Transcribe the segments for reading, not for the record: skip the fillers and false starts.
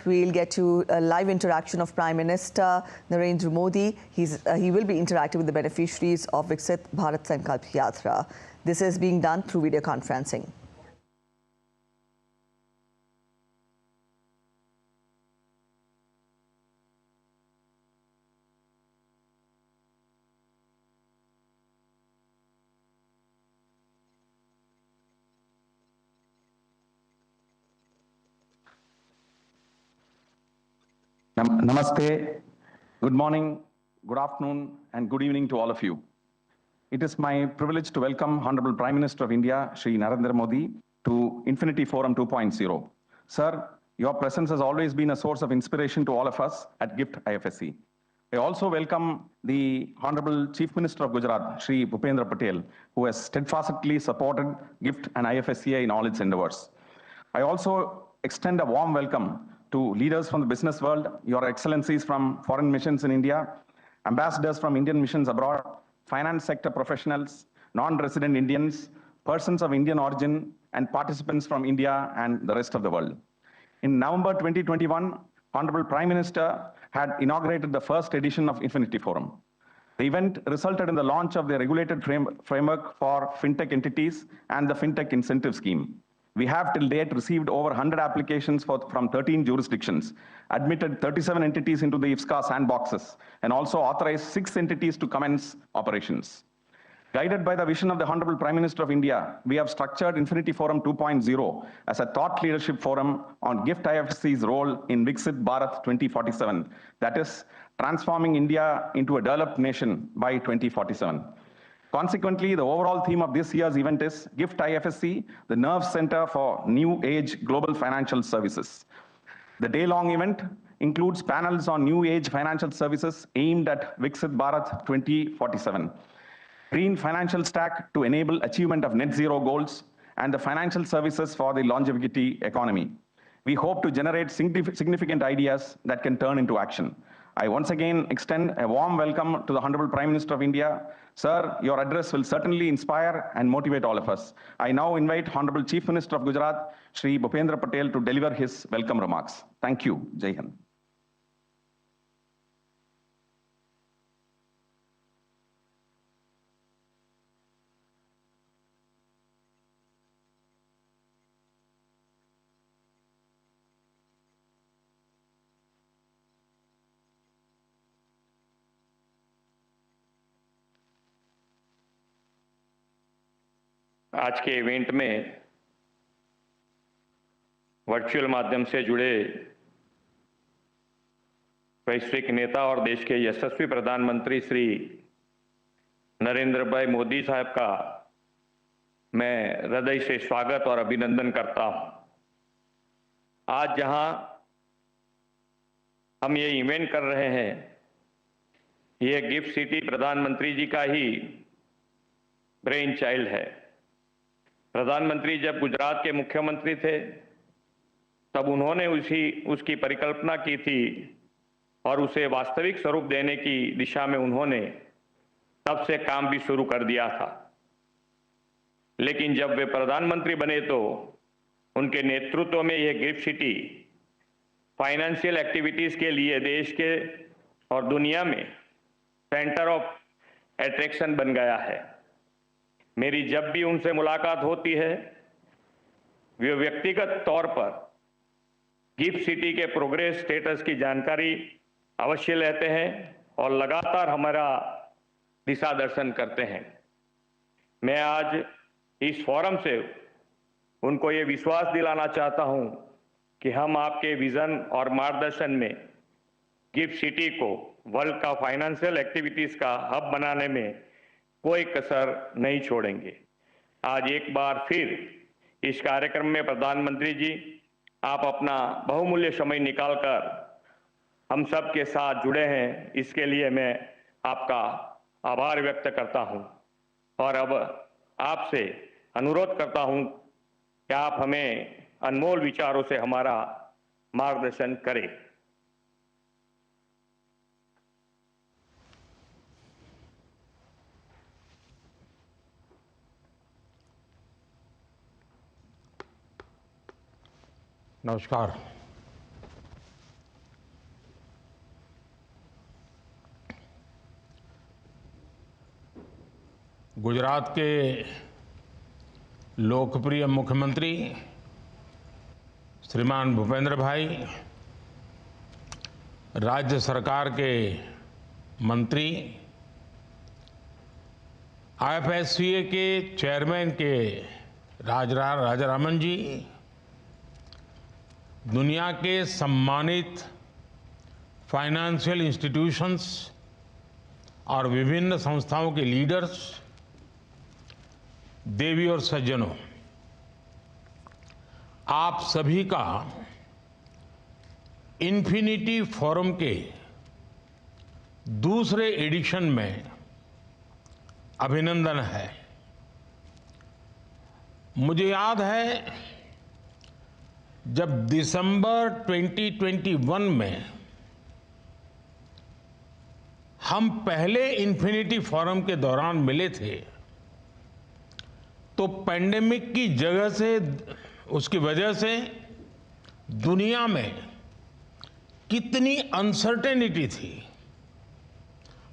we'll get to a live interaction of Prime Minister Narendra Modi. He will be interacting with the beneficiaries of Viksit Bharat Sankalp Yatra. This is being done through video conferencing. Namaste, good morning, good afternoon, and good evening to all of you. It is my privilege to welcome Honorable Prime Minister of India, Shri Narendra Modi, to Infinity Forum 2.0. Sir, your presence has always been a source of inspiration to all of us at GIFT IFSC. I also welcome the Honorable Chief Minister of Gujarat, Shri Bhupendra Patel, who has steadfastly supported GIFT and IFSCA in all its endeavors. I also extend a warm welcome to leaders from the business world, your excellencies from foreign missions in India, ambassadors from Indian missions abroad, finance sector professionals, non-resident Indians, persons of Indian origin, and participants from India and the rest of the world. In November 2021, Honorable Prime Minister had inaugurated the first edition of Infinity Forum. The event resulted in the launch of the regulated framework for fintech entities and the fintech incentive scheme. We have till date received over 100 applications from 13 jurisdictions, admitted 37 entities into the IFSCA sandboxes, and also authorized 6 entities to commence operations. Guided by the vision of the Honorable Prime Minister of India, we have structured Infinity Forum 2.0 as a thought leadership forum on GIFT IFSC's role in Viksit Bharat 2047, that is, transforming India into a developed nation by 2047. Consequently, the overall theme of this year's event is GIFT IFSC, the nerve center for new age global financial services. The day-long event includes panels on new age financial services aimed at Viksit Bharat 2047, green financial stack to enable achievement of net zero goals, and the financial services for the longevity economy. We hope to generate significant ideas that can turn into action. I once again extend a warm welcome to the Honorable Prime Minister of India. Sir, your address will certainly inspire and motivate all of us. I now invite Honorable Chief Minister of Gujarat, Shri Bhupendra Patel, to deliver his welcome remarks. Thank you. Jai Hind. आज के event में virtual माध्यम से जुड़े वैश्विक नेता और देश के यशस्वी प्रधानमंत्री श्री नरेंद्र भाई मोदी साहब का मैं हृदय से स्वागत और अभिनंदन करता हूं। आज जहां हम ये इवेंट कर रहे हैं, ये गिफ्ट सिटी प्रधानमंत्री जी का ही ब्रेन चाइल्ड है। प्रधानमंत्री जब गुजरात के मुख्यमंत्री थे, तब उन्होंने उसकी परिकल्पना की थी और उसे वास्तविक स्वरूप देने की दिशा में उन्होंने तब से काम भी शुरू कर दिया था। लेकिन जब वे प्रधानमंत्री बने तो उनके नेतृत्व में यह गिफ्ट सिटी फाइनेंशियल एक्टिविटीज के लिए देश के और दुनिया में सेंटर ऑफ अट्रैक्शन बन गया है। मेरी जब भी उनसे मुलाकात होती है, वे व्यक्तिगत तौर पर गिफ्ट सिटी के प्रोग्रेस स्टेटस की जानकारी अवश्य लेते हैं और लगातार हमारा दिशा दर्शन करते हैं। मैं आज इस फोरम से उनको ये विश्वास दिलाना चाहता हूं कि हम आपके विजन और मार्गदर्शन में गिफ्ट सिटी को वर्ल्ड का फाइनेंशियल एक्टिविटीज का हब बनाने में कोई कसर नहीं छोड़ेंगे। आज एक बार फिर इस कार्यक्रम में प्रधानमंत्री जी, आप अपना बहुमूल्य समय निकालकर हम सब के साथ जुड़े हैं, इसके लिए मैं आपका आभार व्यक्त करता हूं और अब आपसे अनुरोध करता हूं कि आप हमें अनमोल विचारों से हमारा मार्गदर्शन करें। नमस्कार। गुजरात के लोकप्रिय मुख्यमंत्री श्रीमान भूपेंद्र भाई, राज्य सरकार के मंत्री, आईएफएससीए के चेयरमैन के राजारामन जी, दुनिया के सम्मानित फाइनेंशियल इंस्टीट्यूशंस और विभिन्न संस्थाओं के लीडर्स, देवी और सज्जनों, आप सभी का इन्फिनिटी फोरम के दूसरे एडिशन में अभिनंदन है। मुझे याद है जब दिसंबर 2021 में हम पहले इन्फिनिटी फोरम के दौरान मिले थे तो पैंडेमिक की उसकी वजह से दुनिया में कितनी अनसर्टेनिटी थी।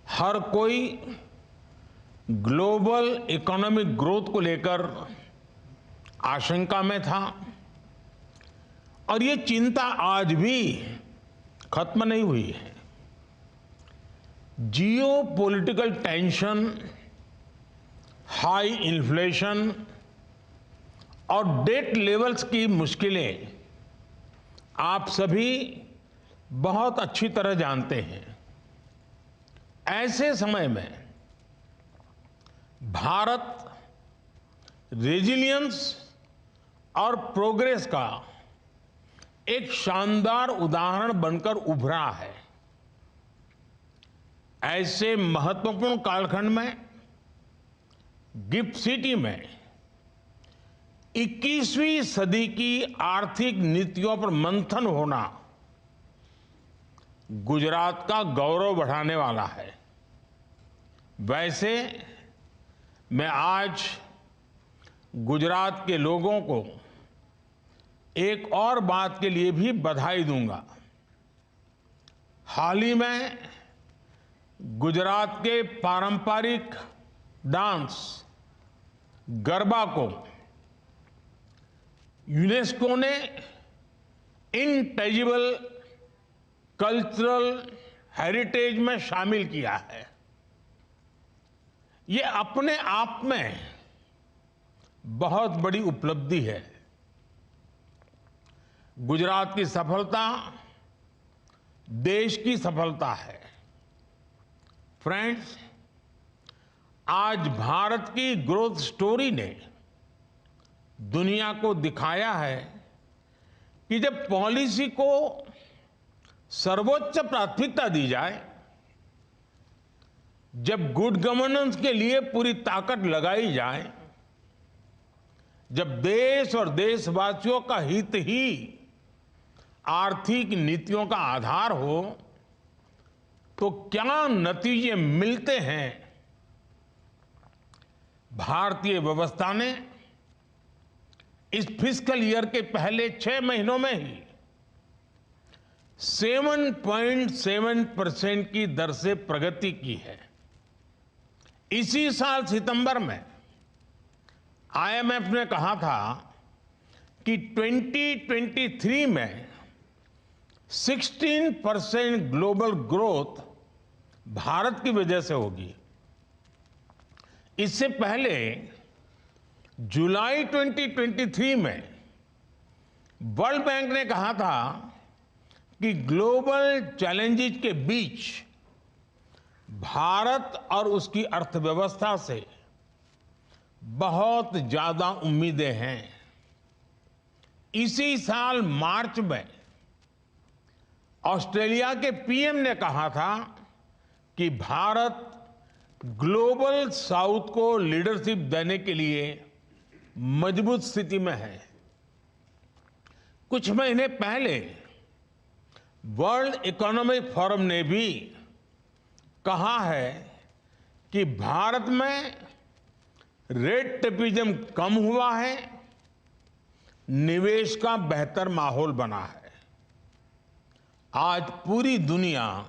हर कोई ग्लोबल इकोनॉमिक ग्रोथ को लेकर आशंका में था और ये चिंता आज भी खत्म नहीं हुई है। जियो पॉलिटिकल टेंशन, हाई इन्फ्लेशन और डेट लेवल्स की मुश्किलें आप सभी बहुत अच्छी तरह जानते हैं। ऐसे समय में भारत रेजिलियंस और प्रोग्रेस का एक शानदार उदाहरण बनकर उभरा है। ऐसे महत्वपूर्ण कालखंड में गिफ्ट सिटी में 21वीं सदी की आर्थिक नीतियों पर मंथन होना गुजरात का गौरव बढ़ाने वाला है। वैसे मैं आज गुजरात के लोगों को एक और बात के लिए भी बधाई दूंगा। हाल ही में गुजरात के पारंपरिक डांस गरबा को यूनेस्को ने इनटेंजिबल कल्चरल हेरिटेज में शामिल किया है। ये अपने आप में बहुत बड़ी उपलब्धि है। गुजरात की सफलता देश की सफलता है। फ्रेंड्स, आज भारत की ग्रोथ स्टोरी ने दुनिया को दिखाया है कि जब पॉलिसी को सर्वोच्च प्राथमिकता दी जाए, जब गुड गवर्नेंस के लिए पूरी ताकत लगाई जाए, जब देश और देशवासियों का हित ही आर्थिक नीतियों का आधार हो, तो क्या नतीजे मिलते हैं। भारतीय व्यवस्था ने इस फिस्कल ईयर के पहले 6 महीनों में ही 7.7% की दर से प्रगति की है। इसी साल सितंबर में आईएमएफ ने कहा था कि 2023 में 16% ग्लोबल ग्रोथ भारत की वजह से होगी। इससे पहले जुलाई 2023 में वर्ल्ड बैंक ने कहा था कि ग्लोबल चैलेंजेस के बीच भारत और उसकी अर्थव्यवस्था से बहुत ज्यादा उम्मीदें हैं। इसी साल मार्च में ऑस्ट्रेलिया के पीएम ने कहा था कि भारत ग्लोबल साउथ को लीडरशिप देने के लिए मजबूत स्थिति में है। कुछ महीने पहले वर्ल्ड इकोनॉमिक फोरम ने भी कहा है कि भारत में रेट टेपिज्म कम हुआ है, निवेश का बेहतर माहौल बना है। आज पूरी दुनिया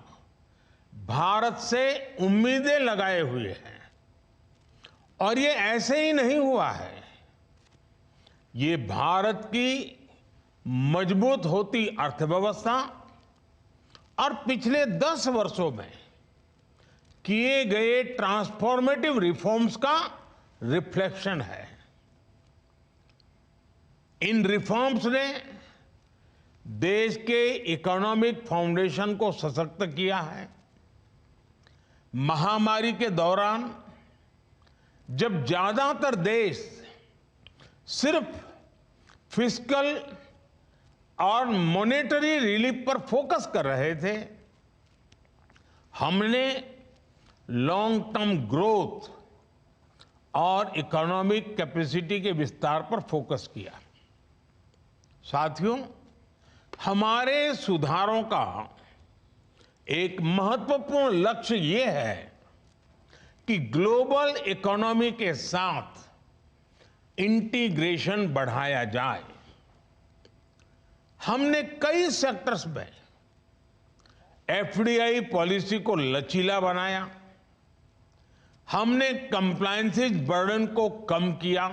भारत से उम्मीदें लगाए हुए है और ये ऐसे ही नहीं हुआ है, ये भारत की मजबूत होती अर्थव्यवस्था और पिछले 10 वर्षों में किए गए ट्रांसफॉर्मेटिव रिफॉर्म्स का रिफ्लेक्शन है। इन रिफॉर्म्स ने देश के इकोनॉमिक फाउंडेशन को सशक्त किया है। महामारी के दौरान जब ज्यादातर देश सिर्फ फिस्कल और मॉनेटरी रिलीफ पर फोकस कर रहे थे, हमने लॉन्ग टर्म ग्रोथ और इकोनॉमिक कैपेसिटी के विस्तार पर फोकस किया। साथियों, हमारे सुधारों का एक महत्वपूर्ण लक्ष्य ये है कि ग्लोबल इकोनॉमी के साथ इंटीग्रेशन बढ़ाया जाए। हमने कई सेक्टर्स में एफडीआई पॉलिसी को लचीला बनाया, हमने कंप्लायंसेस बर्डन को कम किया,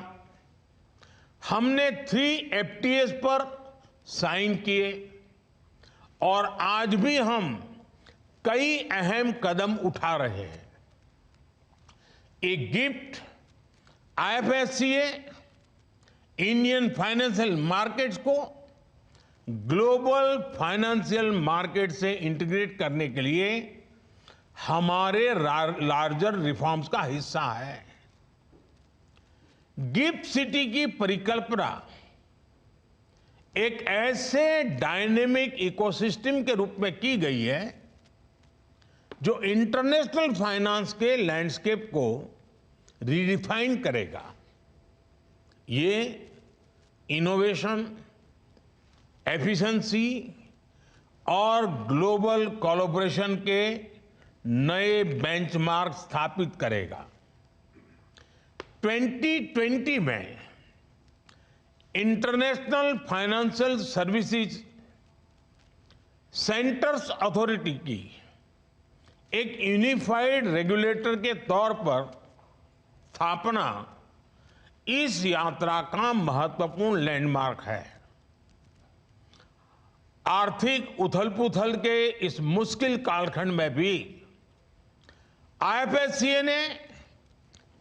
हमने 3 FTAs पर साइन किए और आज भी हम कई अहम कदम उठा रहे हैं। एक gift IFSCA Indian financial markets को ग्लोबल फाइनेंशियल मार्केट से इंटीग्रेट करने के लिए हमारे लार्जर रिफॉर्म्स का हिस्सा है। गिफ्ट सिटी की परिकल्पना एक ऐसे डायनेमिक इकोसिस्टम के रूप में की गई है जो इंटरनेशनल फाइनेंस के लैंडस्केप को रीडिफाइन करेगा। ये इनोवेशन, एफिशिएंसी और ग्लोबल कोलैबोरेशन के नए बेंचमार्क स्थापित करेगा। 2020 में international financial services centres authority की एक यूनिफाइड रेगुलेटर के तौर पर स्थापना इस यात्रा का महत्वपूर्ण लैंडमार्क है। आर्थिक उथल-पुथल के इस मुश्किल कालखंड में भी IFSCA ने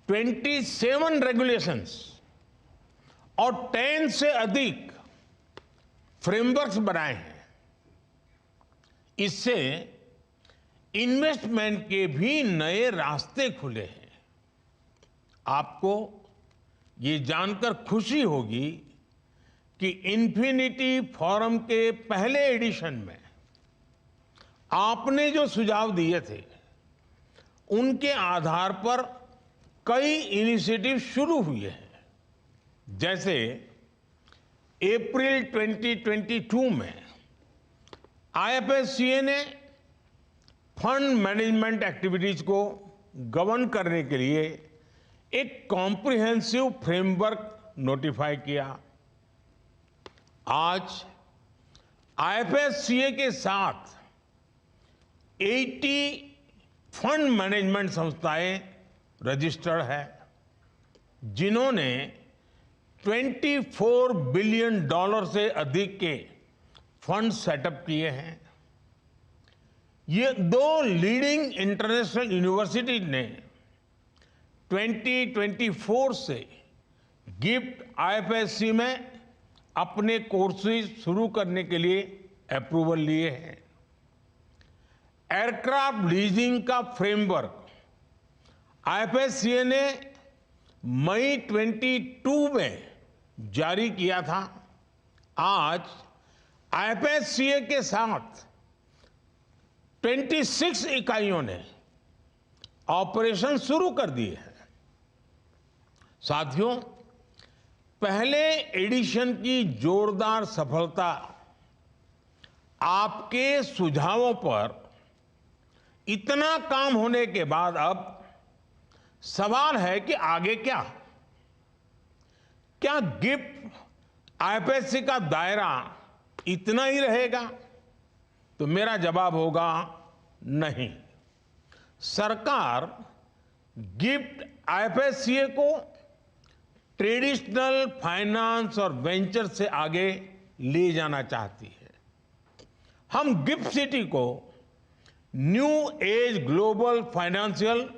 27 रेगुलेशंस और 10 से अधिक फ्रेमवर्क्स बनाए हैं। इससे इन्वेस्टमेंट के भी नए रास्ते खुले हैं। आपको ये जानकर खुशी होगी कि इन्फिनिटी फोरम के पहले एडिशन में आपने जो सुझाव दिए थे, उनके आधार पर कई इनिशिएटिव शुरू हुए हैं। जैसे अप्रैल 2022 में IFSCA ने फंड मैनेजमेंट एक्टिविटीज को गवर्न करने के लिए एक कॉम्प्रिहेंसिव फ्रेमवर्क नोटिफाई किया। आज IFSCA के साथ 80 फंड मैनेजमेंट संस्थाएं रजिस्टर्ड है, जिन्होंने $24 बिलियन से अधिक के फंड सेटअप किए हैं। ये 2 लीडिंग इंटरनेशनल यूनिवर्सिटी ने 2024 से गिफ्ट IFSC में अपने कोर्सेज शुरू करने के लिए अप्रूवल लिए हैं। एयरक्राफ्ट लीजिंग का फ्रेमवर्क IFSCA ने मई 22 में जारी किया था। आज IFSCA के साथ 26 इकाइयों ने ऑपरेशन शुरू कर दिए हैं। साथियों, पहले एडिशन की जोरदार सफलता आपके सुझावों पर इतना काम होने के बाद अब सवाल है कि आगे क्या? क्या गिफ्ट IFSC का दायरा इतना ही रहेगा? तो मेरा जवाब होगा नहीं। सरकार गिफ्ट आईएफएससीए को ट्रेडिशनल फाइनेंस और वेंचर से आगे ले जाना चाहती है। हम गिफ्ट सिटी को new age global financial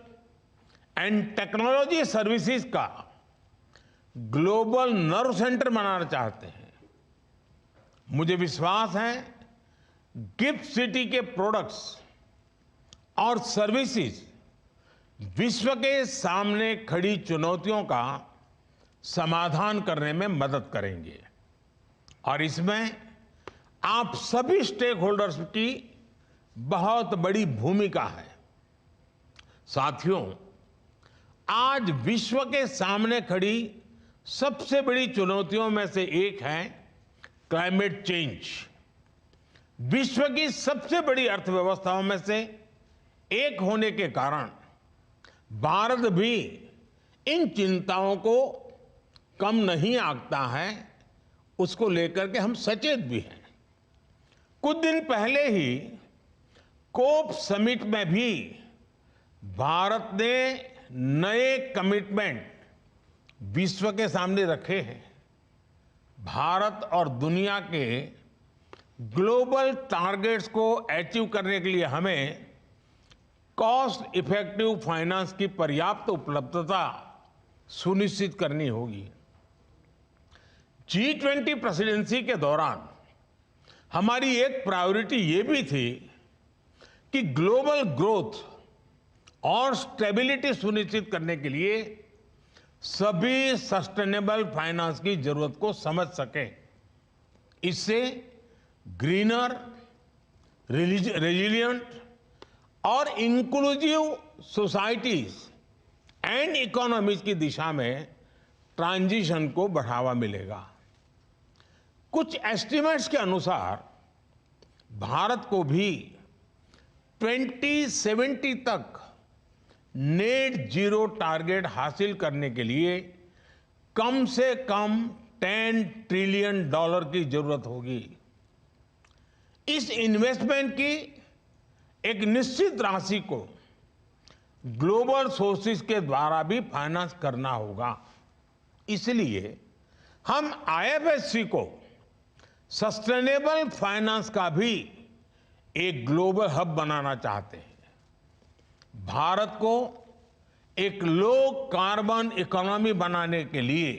and technology services का ग्लोबल नर्व सेंटर बनाना चाहते हैं। मुझे विश्वास है गिफ्ट सिटी के प्रोडक्ट्स और सर्विसेज विश्व के सामने खड़ी चुनौतियों का समाधान करने में मदद करेंगे और इसमें आप सभी स्टेक होल्डर्स की बहुत बड़ी भूमिका है। साथियों, आज विश्व के सामने खड़ी सबसे बड़ी चुनौतियों में से एक है क्लाइमेट चेंज। विश्व की सबसे बड़ी अर्थव्यवस्थाओं में से एक होने के कारण भारत भी इन चिंताओं को कम नहीं आंकता है, उसको लेकर के हम सचेत भी हैं। कुछ दिन पहले ही कोप समिट में भी भारत ने नए कमिटमेंट विश्व के सामने रखे हैं। भारत और दुनिया के ग्लोबल टारगेट्स को अचीव करने के लिए हमें कॉस्ट इफेक्टिव फाइनेंस की पर्याप्त उपलब्धता सुनिश्चित करनी होगी। G20 प्रेसिडेंसी के दौरान हमारी एक प्रायोरिटी ये भी थी कि ग्लोबल ग्रोथ और स्टेबिलिटी सुनिश्चित करने के लिए सभी सस्टेनेबल फाइनेंस की जरूरत को समझ सकें। इससे ग्रीनर, रेजिलिएंट और इंक्लूसिव सोसाइटीज एंड इकोनॉमीज की दिशा में ट्रांजिशन को बढ़ावा मिलेगा। कुछ एस्टिमेट्स के अनुसार भारत को भी 2070 तक नेट जीरो टारगेट हासिल करने के लिए कम से कम $10 ट्रिलियन की जरूरत होगी। इस इन्वेस्टमेंट की एक निश्चित राशि को ग्लोबल सोर्सेज के द्वारा भी फाइनेंस करना होगा। इसलिए हम आईएफएससी को सस्टेनेबल फाइनेंस का भी एक ग्लोबल हब बनाना चाहते हैं। भारत को एक लो कार्बन इकोनॉमी बनाने के लिए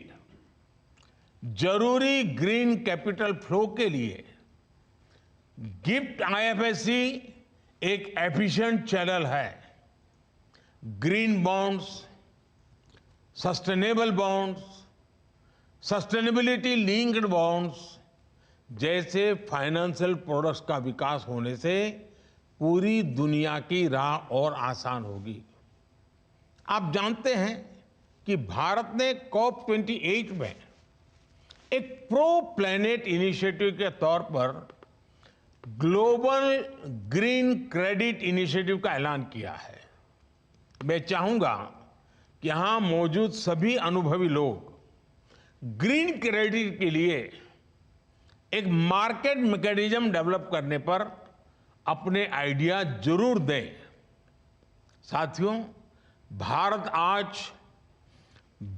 जरूरी ग्रीन कैपिटल फ्लो के लिए गिफ्ट आईएफएससी एक एफिशिएंट चैनल है। Green bonds, sustainable bonds, sustainability linked bonds जैसे फाइनेंशियल प्रोडक्ट्स का विकास होने से पूरी दुनिया की राह और आसान होगी। आप जानते हैं कि भारत ने COP28 में एक प्रो प्लैनेट इनिशिएटिव के तौर पर ग्लोबल ग्रीन क्रेडिट इनिशिएटिव का ऐलान किया है। मैं चाहूंगा कि यहां मौजूद सभी अनुभवी लोग ग्रीन क्रेडिट के लिए एक मार्केट मैकेनिज्म डेवलप करने पर अपने आइडिया जरूर दें। साथियों, भारत आज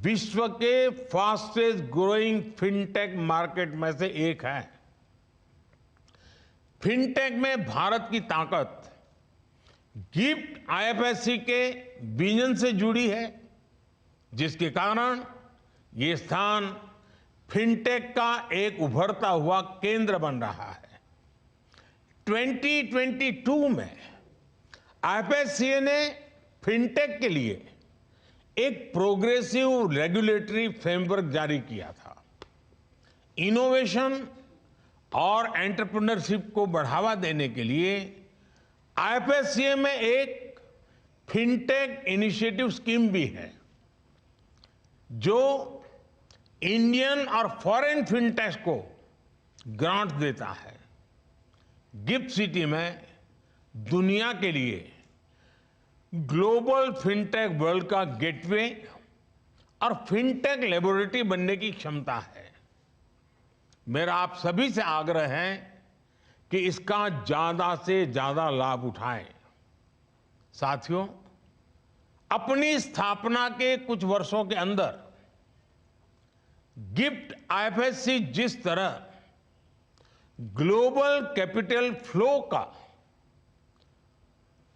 विश्व के फास्टेस्ट ग्रोइंग फिनटेक मार्केट में से एक है। फिनटेक में भारत की ताकत गिफ्ट आईएफएससी के विजन से जुड़ी है, जिसके कारण ये स्थान फिनटेक का एक उभरता हुआ केंद्र बन रहा है। 2022 में आईएफएससीए ने फिनटेक के लिए एक प्रोग्रेसिव रेगुलेटरी फ्रेमवर्क जारी किया था। इनोवेशन और एंटरप्रेन्योरशिप को बढ़ावा देने के लिए आईएफएससीए में एक फिनटेक इनिशिएटिव स्कीम भी है, जो इंडियन और फॉरेन फिनटेक को ग्रांट देता है। गिफ्ट सिटी में दुनिया के लिए ग्लोबल फिनटेक वर्ल्ड का गेटवे और फिनटेक लेबोरेटरी बनने की क्षमता है। मेरा आप सभी से आग्रह है कि इसका ज्यादा से ज्यादा लाभ उठाएं। साथियों, अपनी स्थापना के कुछ वर्षों के अंदर गिफ्ट आईएफएससी जिस तरह ग्लोबल कैपिटल फ्लो का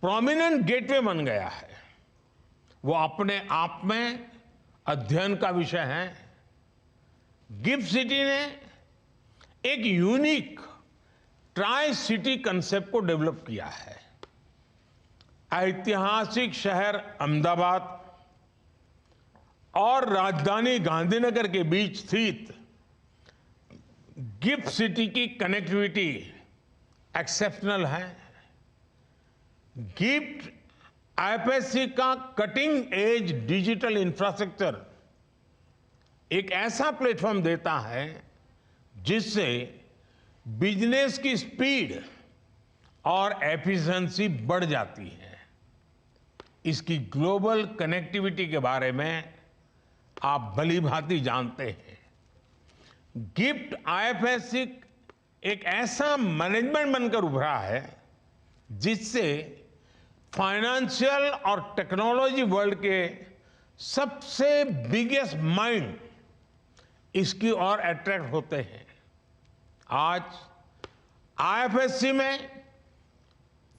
प्रोमिनेंट गेटवे बन गया है, वो अपने आप में अध्ययन का विषय है। गिफ्ट सिटी ने एक यूनिक ट्राई सिटी कंसेप्ट को डेवलप किया है। ऐतिहासिक शहर अहमदाबाद और राजधानी गांधीनगर के बीच स्थित गिफ्ट सिटी की कनेक्टिविटी एक्सेप्शनल है। गिफ्ट आईएफएससी का कटिंग एज डिजिटल इंफ्रास्ट्रक्चर एक ऐसा प्लेटफॉर्म देता है जिससे बिजनेस की स्पीड और एफिशिएंसी बढ़ जाती है। इसकी ग्लोबल कनेक्टिविटी के बारे में आप भली भांति जानते हैं। गिफ्ट आईएफएससी एक ऐसा मैनेजमेंट बनकर उभरा है जिससे फाइनेंशियल और टेक्नोलॉजी वर्ल्ड के सबसे बिगेस्ट माइंड इसकी ओर अट्रैक्ट होते हैं। आज आईएफएससी में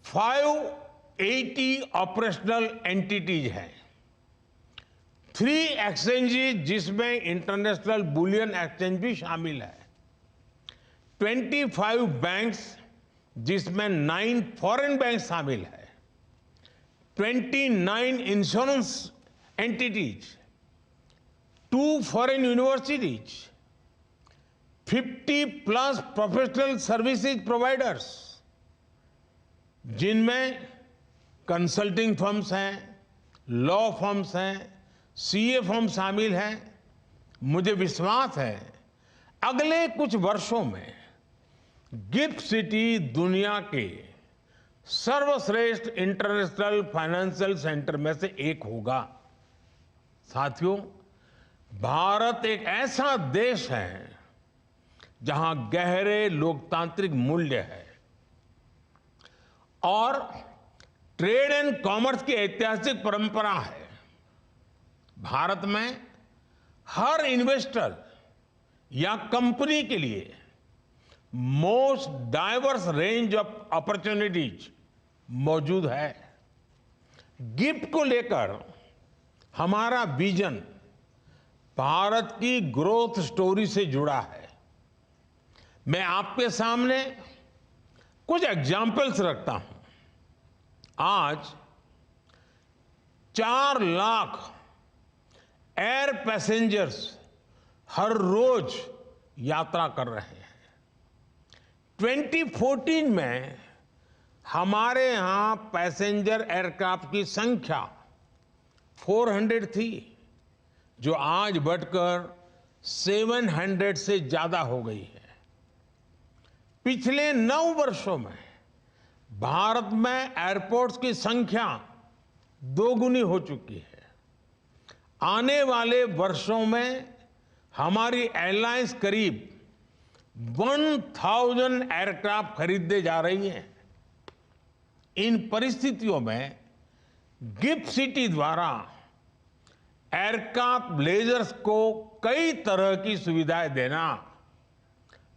580 ऑपरेशनल एंटिटीज हैं, 3 एक्सचेंजेस जिसमें इंटरनेशनल बुलियन एक्सचेंज भी शामिल है, 25 बैंक्स जिसमें 9 फॉरेन बैंक शामिल है, 29 insurance entities, 2 foreign universities, 50 plus professional services providers जिनमें कंसल्टिंग फर्म्स हैं, लॉ फर्म्स हैं, सीए फर्म शामिल हैं। मुझे विश्वास है अगले कुछ वर्षों में गिफ्ट सिटी दुनिया के सर्वश्रेष्ठ इंटरनेशनल फाइनेंशियल सेंटर में से एक होगा। साथियों, भारत एक ऐसा देश है जहां गहरे लोकतांत्रिक मूल्य है और ट्रेड एंड कॉमर्स की ऐतिहासिक परंपरा है। भारत में हर इन्वेस्टर या कंपनी के लिए most diverse range of opportunities मौजूद है। गिफ्ट को लेकर हमारा विजन भारत की ग्रोथ स्टोरी से जुड़ा है। मैं आपके सामने कुछ एग्जाम्पल्स रखता हूं। आज 4 लाख एयर पैसेंजर्स हर रोज यात्रा कर रहे हैं। 2014 में हमारे यहां पैसेंजर एयरक्राफ्ट की संख्या 400 थी, जो आज बढ़कर 700 से ज्यादा हो गई है। पिछले 9 वर्षों में भारत में एयरपोर्ट्स की संख्या 2 गुनी हो चुकी है। आने वाले वर्षों में हमारी एयरलाइंस करीब 1000 एयरक्राफ्ट खरीदने जा रही हैं। इन परिस्थितियों में गिफ्ट सिटी द्वारा एयरक्राफ्ट लीजर्स को कई तरह की सुविधाएं देना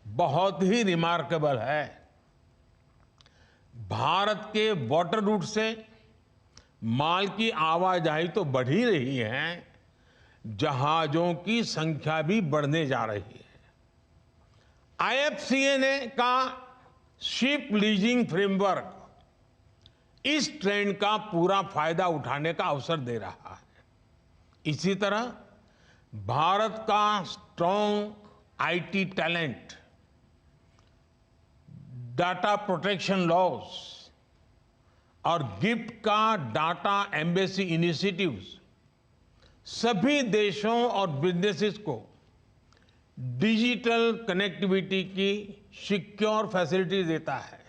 बहुत ही रिमार्केबल है। भारत के वाटर रूट से माल की आवाजाही तो बढ़ ही रही है, जहाजों की संख्या भी बढ़ने जा रही है। आईएफसीए का शिप लीजिंग फ्रेमवर्क इस ट्रेंड का पूरा फायदा उठाने का अवसर दे रहा है। इसी तरह भारत का strong IT talent, data protection laws और गिफ्ट का डाटा एम्बेसी इनिशिएटिव्स सभी देशों और बिजनेसेस को डिजिटल कनेक्टिविटी की सिक्योर फैसिलिटी देता है।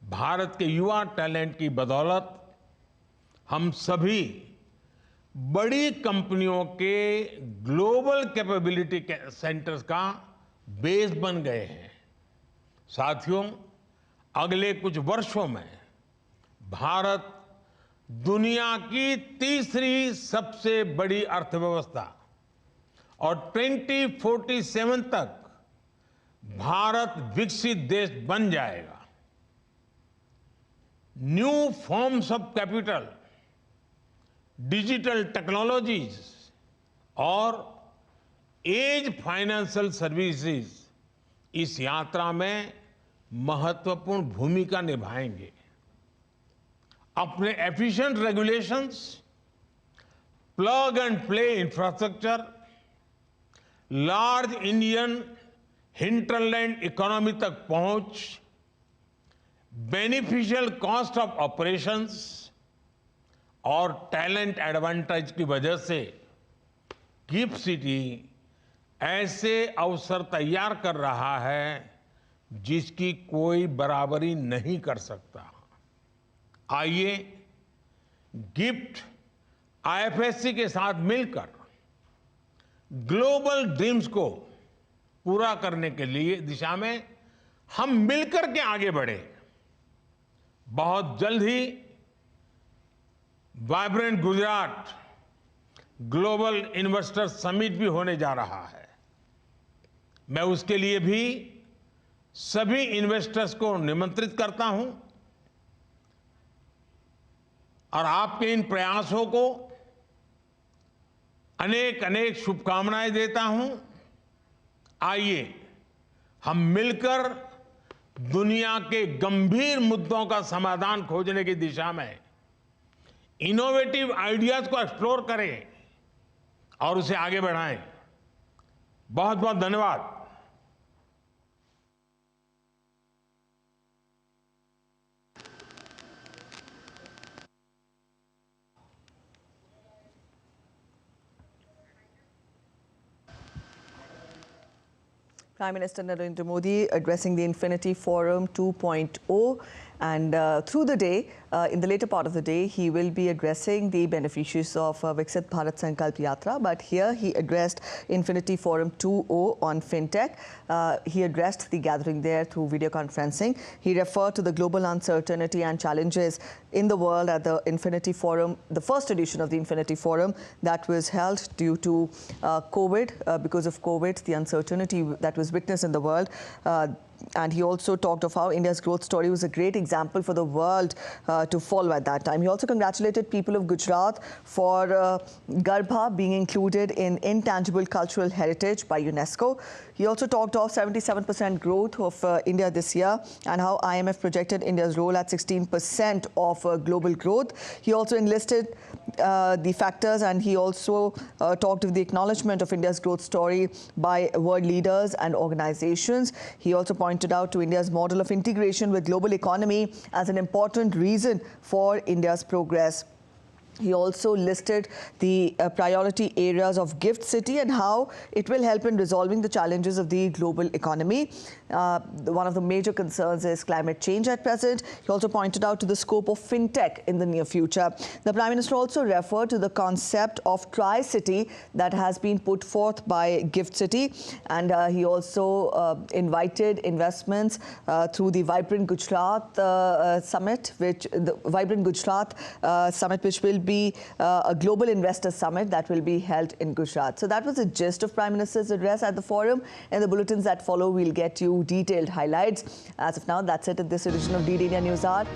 भारत के युवा टैलेंट की बदौलत हम सभी बड़ी कंपनियों के ग्लोबल कैपेबिलिटी सेंटर्स का बेस बन गए हैं। साथियों, अगले कुछ वर्षों में भारत दुनिया की तीसरी सबसे बड़ी अर्थव्यवस्था और 2047 तक भारत विकसित देश बन जाएगा। New forms of capital, digital technologies और एज फाइनेंशियल सर्विसेज इस यात्रा में महत्वपूर्ण भूमिका निभाएंगे। अपने efficient regulations, plug and play infrastructure, large Indian hinterland economy तक पहुंच, बेनिफिशियल कॉस्ट ऑफ ऑपरेशंस और टैलेंट एडवांटेज की वजह से गिफ्ट सिटी ऐसे अवसर तैयार कर रहा है जिसकी कोई बराबरी नहीं कर सकता। आइए गिफ्ट आईएफएससी के साथ मिलकर ग्लोबल ड्रीम्स को पूरा करने के लिए दिशा में हम मिलकर के आगे बढ़े। बहुत जल्द ही vibrant Gujarat global investor summit भी होने जा रहा है। मैं उसके लिए भी सभी इन्वेस्टर्स को निमंत्रित करता हूं और आपके इन प्रयासों को अनेक अनेक शुभकामनाएं देता हूं। आइए हम मिलकर दुनिया के गंभीर मुद्दों का समाधान खोजने की दिशा में इनोवेटिव आइडियाज को एक्सप्लोर करें और उसे आगे बढ़ाएं। बहुत बहुत धन्यवाद। Prime Minister Narendra Modi addressing the Infinity Forum 2.0, and through the day, in the later part of the day, he will be addressing the beneficiaries of Viksit Bharat Sankalp Yatra. But here he addressed Infinity Forum 2.0 on FinTech. He addressed the gathering there through video conferencing. He referred to the global uncertainty and challenges in the world at the Infinity Forum, the first edition of the Infinity Forum that was held due to COVID. Because of COVID, the uncertainty that was witnessed in the world. And he also talked of how India's growth story was a great example for the world to follow at that time. He also congratulated people of Gujarat for Garbha being included in Intangible Cultural Heritage by UNESCO. He also talked of 77% growth of India this year and how IMF projected India's role at 16% of global growth. He also enlisted the factors, and he also talked of the acknowledgement of India's growth story by world leaders and organizations. He also pointed out to India's model of integration with global economy as an important reason for India's progress. He also listed the priority areas of Gift City and how it will help in resolving the challenges of the global economy. One of the major concerns is climate change at present. He also pointed out to the scope of fintech in the near future. The Prime Minister also referred to the concept of Tri-City that has been put forth by Gift City, and he also invited investments through the Vibrant Gujarat Summit, which will be a global investor summit that will be held in Gujarat. So that was the gist of Prime Minister's address at the forum. In the bulletins that follow, we'll get you detailed highlights. As of now, that's it at this edition of DD India News Hour.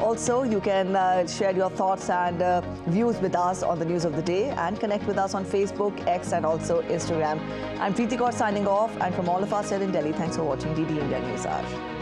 Also, you can share your thoughts and views with us on the news of the day and connect with us on Facebook, X and also Instagram. I'm Preeti Kaur signing off, and from all of us here in Delhi, thanks for watching DD India News Hour.